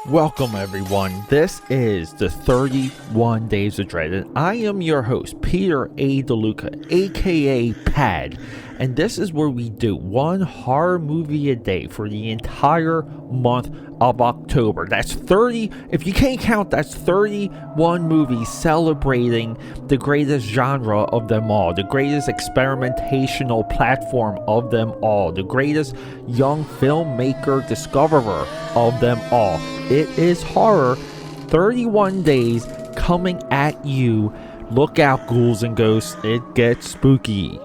Welcome everyone, this is the 31 Days of Dread, and I am your host, Peter A. DeLuca, aka PAD, and this is where we do one horror movie a day for the entire month of October. That's 30, if you can't count, that's 31 movies celebrating the greatest genre of them all, the greatest experimentational platform of them all, the greatest young filmmaker discoverer of them all. It is horror, 31 days coming at you. Look out, ghouls and ghosts, it gets spooky.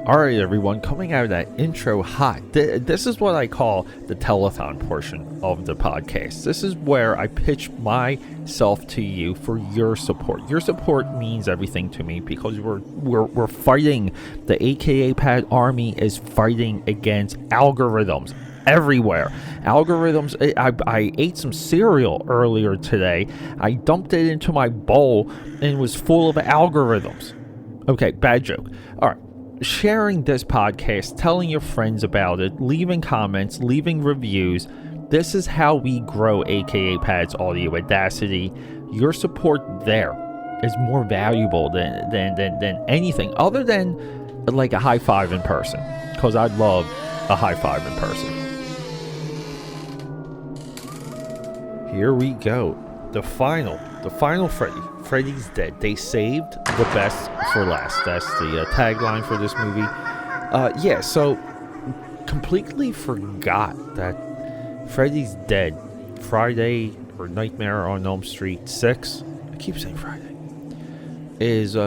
Alright everyone, coming out of that intro hot, this is what I call the telethon portion of the podcast. This is where I pitch myself to you for your support. Your support means everything to me because we're fighting, the AKAPAD army is fighting against algorithms everywhere. Algorithms, I ate some cereal earlier today, I dumped it into my bowl and it was full of algorithms. Okay, bad joke. Alright. Sharing this podcast, telling your friends about it, leaving comments, leaving reviews. This is how we grow AKAPAD's audio audacity. Your support there is more valuable than anything other than like a high five in person, because I'd love a high five in person. Here we go. The final Freddy's Dead. They saved the best for last. That's the tagline for this movie. So completely forgot that Freddy's Dead, Friday or Nightmare on Elm Street 6. I keep saying Friday.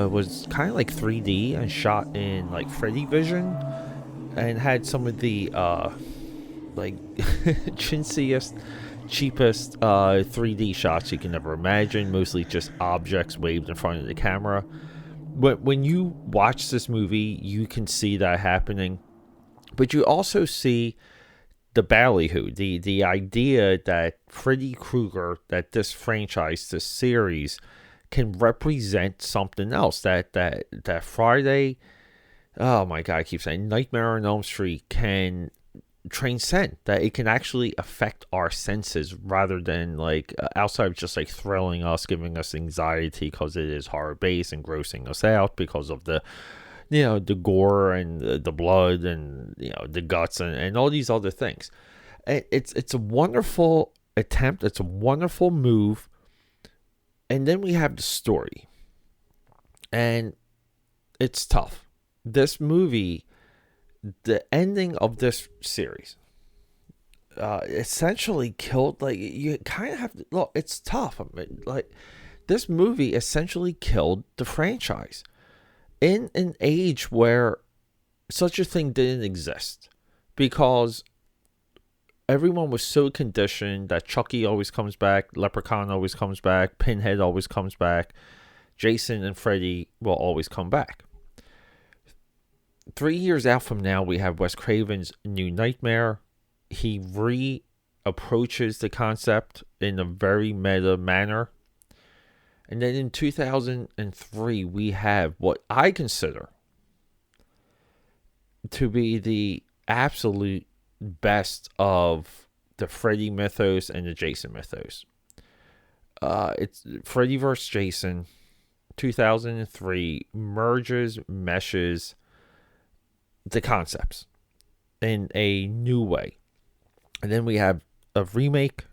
Was kind of like 3D and shot in like Freddy Vision, and had some of the chintziest, cheapest 3D shots you can ever imagine, mostly just objects waved in front of the camera. But when you watch this movie, you can see that happening, but you also see the ballyhoo, the idea that Freddy Krueger, that this franchise, this series, can represent something else, that Friday, oh my god, I keep saying Nightmare on Elm Street can transcend, that it can actually affect our senses rather than like outside of just like thrilling us, giving us anxiety because it is horror based and grossing us out because of the the gore and the blood and the guts and all these other things. It's a wonderful attempt, it's a wonderful move. And then we have the story, and it's tough. This movie, the ending of this series essentially killed, like, you kind of have to look, it's tough. I mean, like, this movie essentially killed the franchise in an age where such a thing didn't exist, because everyone was so conditioned that Chucky always comes back, Leprechaun always comes back, Pinhead always comes back, Jason and Freddy will always come back. 3 years out from now, we have Wes Craven's New Nightmare. He re-approaches the concept in a very meta manner. And then in 2003, we have what I consider to be the absolute best of the Freddy mythos and the Jason mythos. It's Freddy vs. Jason, 2003, meshes the concepts in a new way. And then we have a remake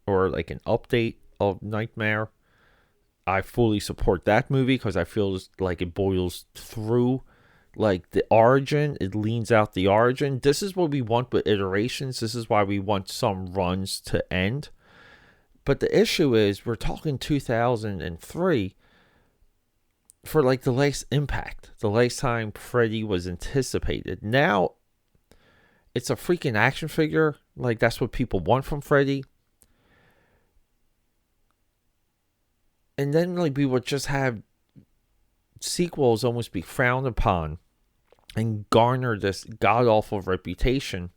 or like an update of Nightmare. I fully support that movie because I feel like it boils through like the origin. It leans out the origin. This is what we want with iterations. This is why we want some runs to end. But the issue is we're talking 2003 for like the last impact, the last time Freddy was anticipated. Now it's a freaking action figure. Like, that's what people want from Freddy. And then like we would just have sequels almost be frowned upon and garner this god-awful reputation,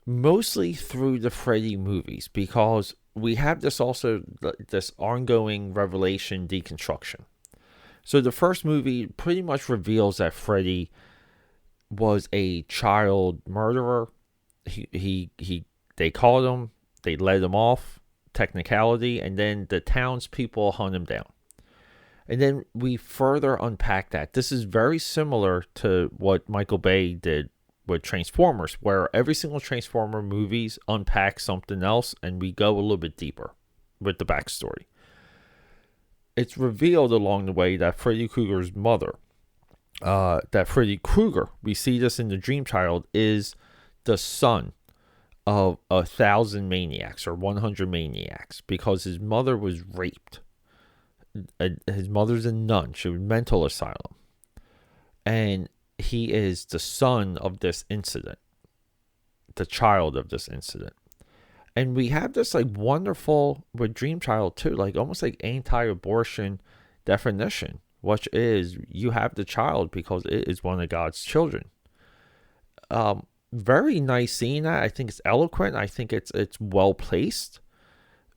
mostly through the Freddy movies, because we have this also, this ongoing Revelation deconstruction. So the first movie pretty much reveals that Freddy was a child murderer. They caught him, they let him off, technicality, and then the townspeople hunt him down. And then we further unpack that. This is very similar to what Michael Bay did with Transformers, where every single Transformer movies unpack something else, and we go a little bit deeper with the backstory. It's revealed along the way that Freddy Krueger's mother, that Freddy Krueger, we see this in the Dream Child, is the son of 1,000 maniacs or 100 maniacs because his mother was raped. His mother's a nun. She was mental asylum. And he is the son of this incident, the child of this incident. And we have this like wonderful, with Dream Child too, like almost like anti-abortion definition, which is you have the child because it is one of God's children. Very nice seeing that. I think it's eloquent. I think it's well placed.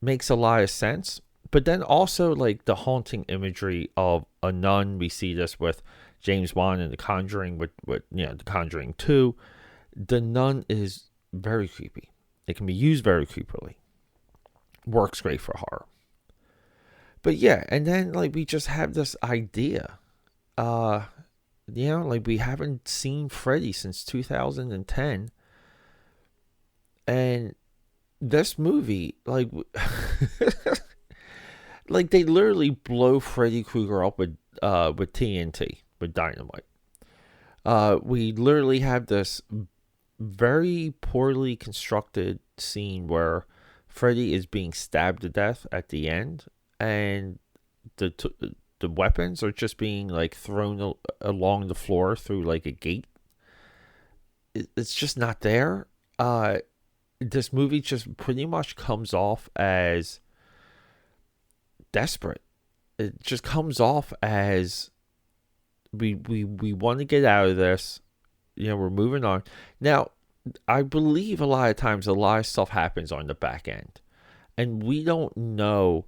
Makes a lot of sense. But then also like the haunting imagery of a nun. We see this with James Wan and The Conjuring, with The Conjuring 2. The nun is very creepy. It can be used very creepily. Works great for horror. But yeah, and then like we just have this idea. Like we haven't seen Freddy since 2010. And this movie, like like they literally blow Freddy Krueger up with TNT, with dynamite. We literally have this very poorly constructed scene where Freddy is being stabbed to death at the end, and the weapons are just being like thrown along the floor through like a gate. It's just not there. This movie just pretty much comes off as desperate. It just comes off as we want to get out of this. We're moving on. Now, I believe a lot of times a lot of stuff happens on the back end, and we don't know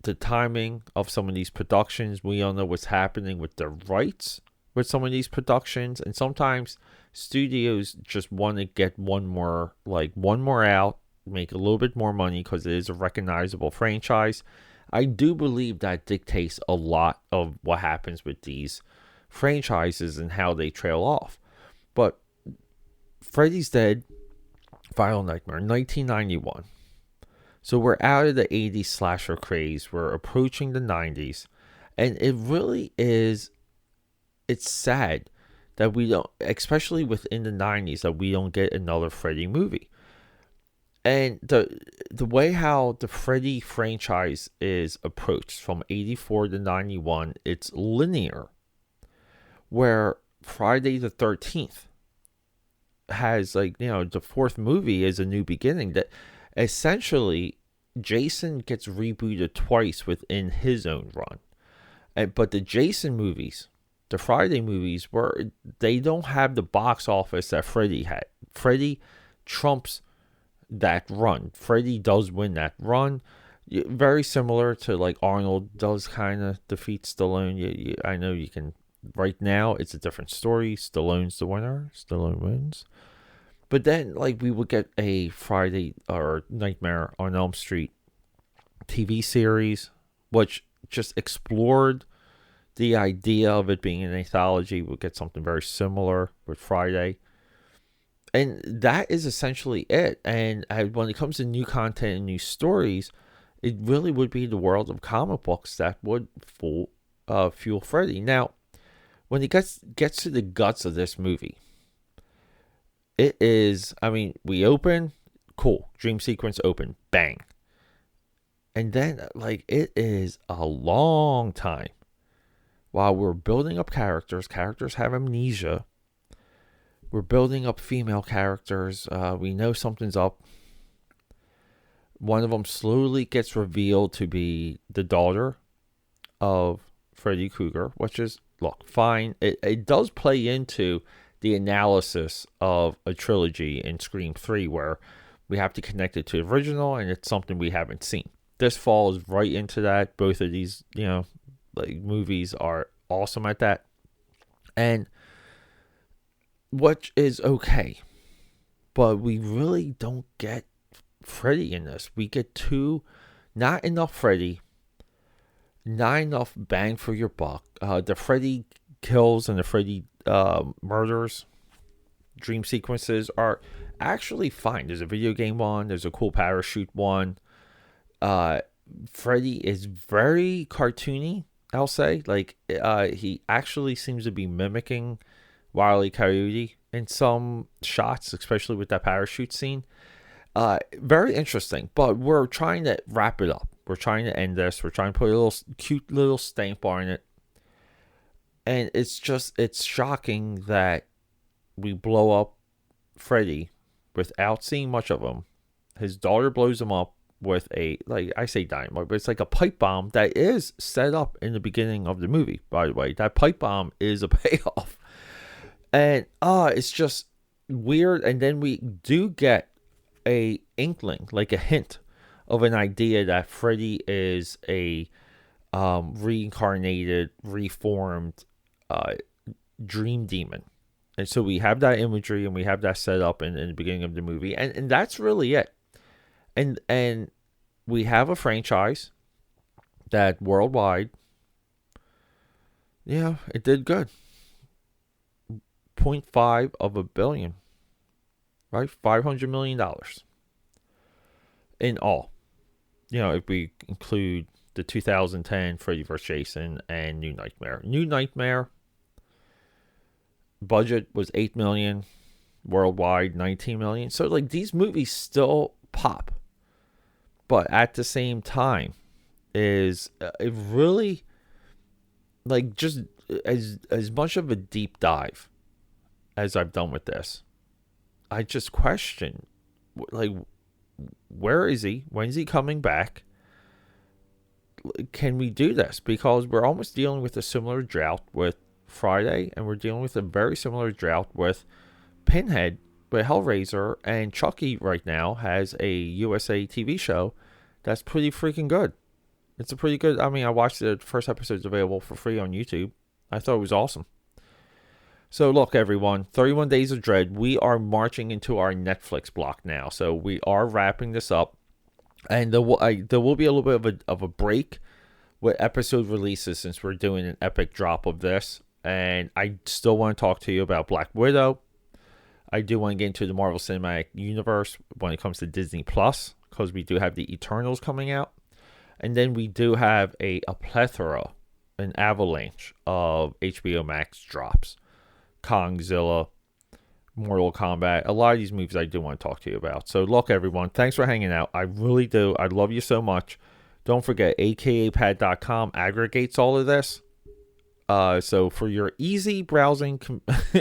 the timing of some of these productions. We don't know what's happening with the rights with some of these productions, and sometimes studios just want to get one more out, make a little bit more money because it is a recognizable franchise. I do believe that dictates a lot of what happens with these franchises and how they trail off. But Freddy's Dead, Final Nightmare, 1991. So we're out of the 80s slasher craze. We're approaching the 90s. And it really is, it's sad that we don't, especially within the 90s, that we don't get another Freddy movie. And the way how the Freddy franchise is approached from 84 to 91, it's linear. Where Friday the 13th has the fourth movie is a new beginning, that essentially Jason gets rebooted twice within his own run. But the Jason movies, the Friday movies, they don't have the box office that Freddy had. Freddy trumps that run. Freddy does win that run. Very similar to like Arnold does kind of defeat Stallone. I know you can. Right now, it's a different story. Stallone's the winner. Stallone wins. But then, we would get a Friday or Nightmare on Elm Street TV series, which just explored the idea of it being an anthology. We'll get something very similar with Friday. And that is essentially it. And when it comes to new content and new stories, it really would be the world of comic books that would fuel Freddy. Now, when it gets to the guts of this movie, it is, we open, cool, dream sequence open, bang. And then, it is a long time while we're building up characters. Characters have amnesia. We're building up female characters. We know something's up. One of them slowly gets revealed to be the daughter of Freddy Krueger, which is, look, fine. It does play into the analysis of a trilogy in Scream 3 where we have to connect it to the original, and it's something we haven't seen. This falls right into that. Both of these, like movies are awesome at that, and which is okay, but we really don't get Freddy in this. We get not enough Freddy, not enough bang for your buck. The Freddy kills and the Freddy murders, dream sequences are actually fine. There's a video game one, there's a cool parachute one. Freddy is very cartoony, I'll say. Like, he actually seems to be mimicking Wile E. Coyote in some shots, especially with that parachute scene. Very interesting, but we're trying to wrap it up. We're trying to end this. We're trying to put a little cute little stamp on it. And it's shocking that we blow up Freddy without seeing much of him. His daughter blows him up with a, like I say dynamite, but it's like a pipe bomb that is set up in the beginning of the movie, by the way. That pipe bomb is a payoff. And it's just weird. And then we do get a inkling, like a hint of an idea that Freddy is a reincarnated, reformed dream demon. And so we have that imagery and we have that set up in the beginning of the movie. And that's really it. And we have a franchise that worldwide, yeah, it did good. 0.5 of a billion, right? $500 million in all. You know, if we include the 2010 Freddy vs. Jason and New Nightmare. New Nightmare budget was $8 million, worldwide $19 million. So like these movies still pop, but at the same time, is it really like just as much of a deep dive as I've done with this? I just question, like, where is he? When's he coming back? Can we do this? Because we're almost dealing with a similar drought with Friday, and we're dealing with a very similar drought with Pinhead, with Hellraiser, and Chucky right now has a USA TV show that's pretty freaking good. It's a pretty good, I mean, I watched the first episode's available for free on YouTube. I thought it was awesome. So look, everyone, 31 Days of Dread, we are marching into our Netflix block now. So we are wrapping this up. And there will be a little bit of a break with episode releases since we're doing an epic drop of this. And I still want to talk to you about Black Widow. I do want to get into the Marvel Cinematic Universe when it comes to Disney Plus, because we do have the Eternals coming out. And then we do have a plethora, an avalanche of HBO Max drops. Kongzilla, Mortal Kombat, a lot of these movies I do want to talk to you about. So look, everyone, thanks for hanging out. I really do. I love you so much. Don't forget, AKAPAD.com aggregates all of this. So for your easy browsing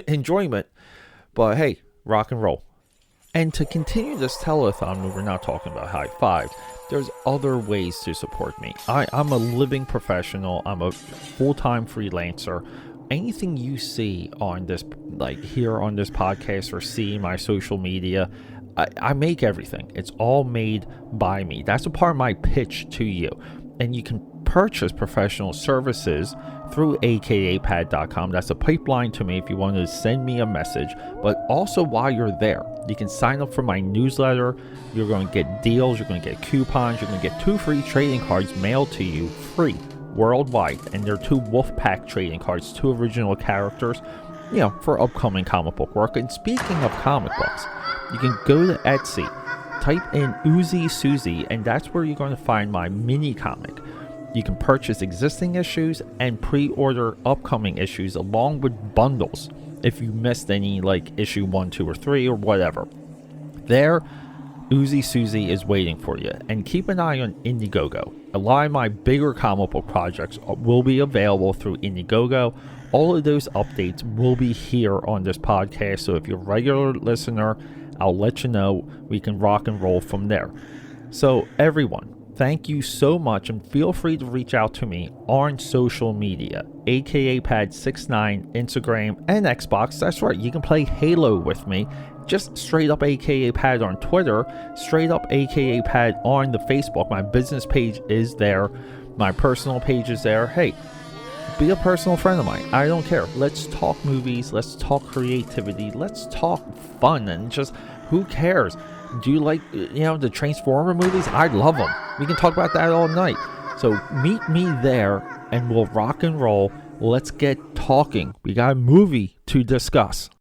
enjoyment, but hey, rock and roll. And to continue this telethon where we're not talking about high fives, there's other ways to support me. I'm a living professional. I'm a full-time freelancer. Anything you see on this, like here on this podcast or see my social media, I make everything. It's all made by me. That's a part of my pitch to you. And you can purchase professional services through akapad.com. That's a pipeline to me if you want to send me a message. But also while you're there, you can sign up for my newsletter. You're going to get deals. You're going to get coupons. You're going to get 2 free trading cards mailed to you free worldwide. And they're 2 Wolfpack trading cards, 2 original characters, you know, for upcoming comic book work. And speaking of comic books, you can go to Etsy, type in Uzi Susie, and that's where you're going to find my mini comic. You can purchase existing issues and pre-order upcoming issues along with bundles if you missed any, like issue 1, 2, or 3 or whatever. There, Uzi Susie is waiting for you. And keep an eye on Indiegogo. A lot of my bigger comic book projects will be available through Indiegogo. All of those updates will be here on this podcast. So if you're a regular listener, I'll let you know. We can rock and roll from there. So everyone, thank you so much, and feel free to reach out to me on social media, AKAPad69, Instagram, and Xbox. That's right, you can play Halo with me. Just straight up AKAPad on Twitter, straight up AKAPad on the Facebook. My business page is there. My personal page is there. Hey, be a personal friend of mine. I don't care. Let's talk movies. Let's talk creativity. Let's talk fun and just who cares? Do you like, the Transformer movies? I love them. We can talk about that all night. So meet me there and we'll rock and roll. Let's get talking. We got a movie to discuss.